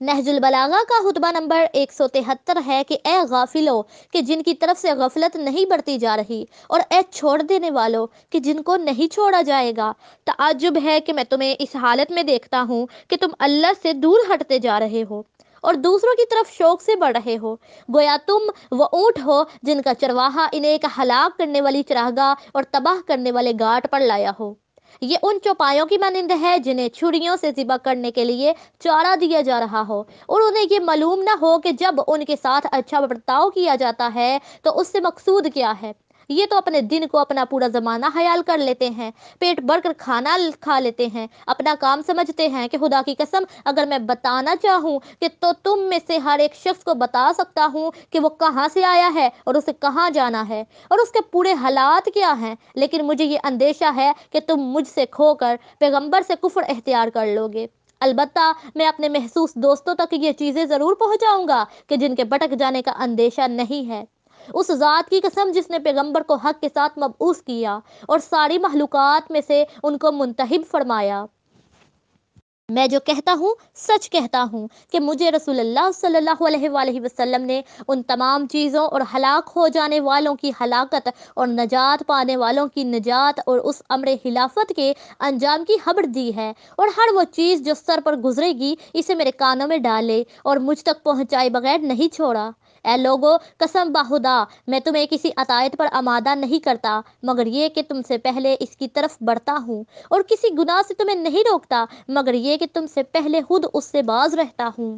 نہج البلاغہ کا خطبہ نمبر 173 ہے کہ اے غافلو کہ جن کی طرف سے غفلت نہیں برتی جا رہی، اور اے چھوڑ دینے والو کہ جن کو نہیں چھوڑا جائے گا۔ تعجب ہے کہ میں تمہیں اس حالت میں دیکھتا ہوں کہ تم اللہ سے دور ہٹتے جا رہے ہو اور دوسروں کی طرف شوق سے بڑھ رہے ہو، گویا تم وہ اونٹ ہو جن کا چرواہا انہیں ایک ہلاک کرنے والی چراگاہ اور تباہ کرنے والے گھاٹ پر لایا ہو۔ یہ ان چوپایوں کی مانند ہے جنہیں چھریوں سے ذبح کرنے کے لیے چارہ دیا جا رہا ہو، اور انہیں یہ معلوم نہ ہو کہ جب ان کے ساتھ اچھا برتاؤ کیا جاتا ہے تو اس سے مقصود کیا ہے۔ یہ تو اپنے دن کو اپنا پورا زمانہ خیال کر لیتے ہیں، پیٹ بھر کر کھانا کھا لیتے ہیں، اپنا کام سمجھتے ہیں کہ خدا کی قسم اگر میں بتانا چاہوں کہ تو تم میں سے ہر ایک شخص کو بتا سکتا ہوں کہ وہ کہاں سے آیا ہے اور اسے کہاں جانا ہے اور اس کے پورے حالات کیا ہیں، لیکن مجھے یہ اندیشہ ہے کہ تم مجھ سے کھو کر پیغمبر سے کفر اختیار کر لو گے۔ البتہ میں اپنے محسوس دوستوں تک یہ چیزیں ضرور پہنچاؤں گا کہ جن کے بھٹک جانے کا اندیشہ نہیں ہے۔ اس ذات کی قسم جس نے پیغمبر کو حق کے ساتھ مبعوث کیا اور ساری مخلوقات میں سے ان کو منتخب فرمایا، میں جو کہتا ہوں سچ کہتا ہوں کہ مجھے رسول اللہ صلی اللہ علیہ وآلہ وسلم نے ان تمام چیزوں اور ہلاک ہو جانے والوں کی ہلاکت اور نجات پانے والوں کی نجات اور اس امر خلافت کے انجام کی خبر دی ہے، اور ہر وہ چیز جو سر پر گزرے گی اسے میرے کانوں میں ڈالے اور مجھ تک پہنچائے بغیر نہیں چھوڑا۔ اے لوگو، قسم باخدا میں تمہیں کسی عطایت پر آمادہ نہیں کرتا مگر یہ کہ تم سے پہلے اس کی طرف بڑھتا ہوں، اور کسی گناہ سے تمہیں نہیں روکتا مگر یہ کہ تم سے پہلے خود اس سے باز رہتا ہوں۔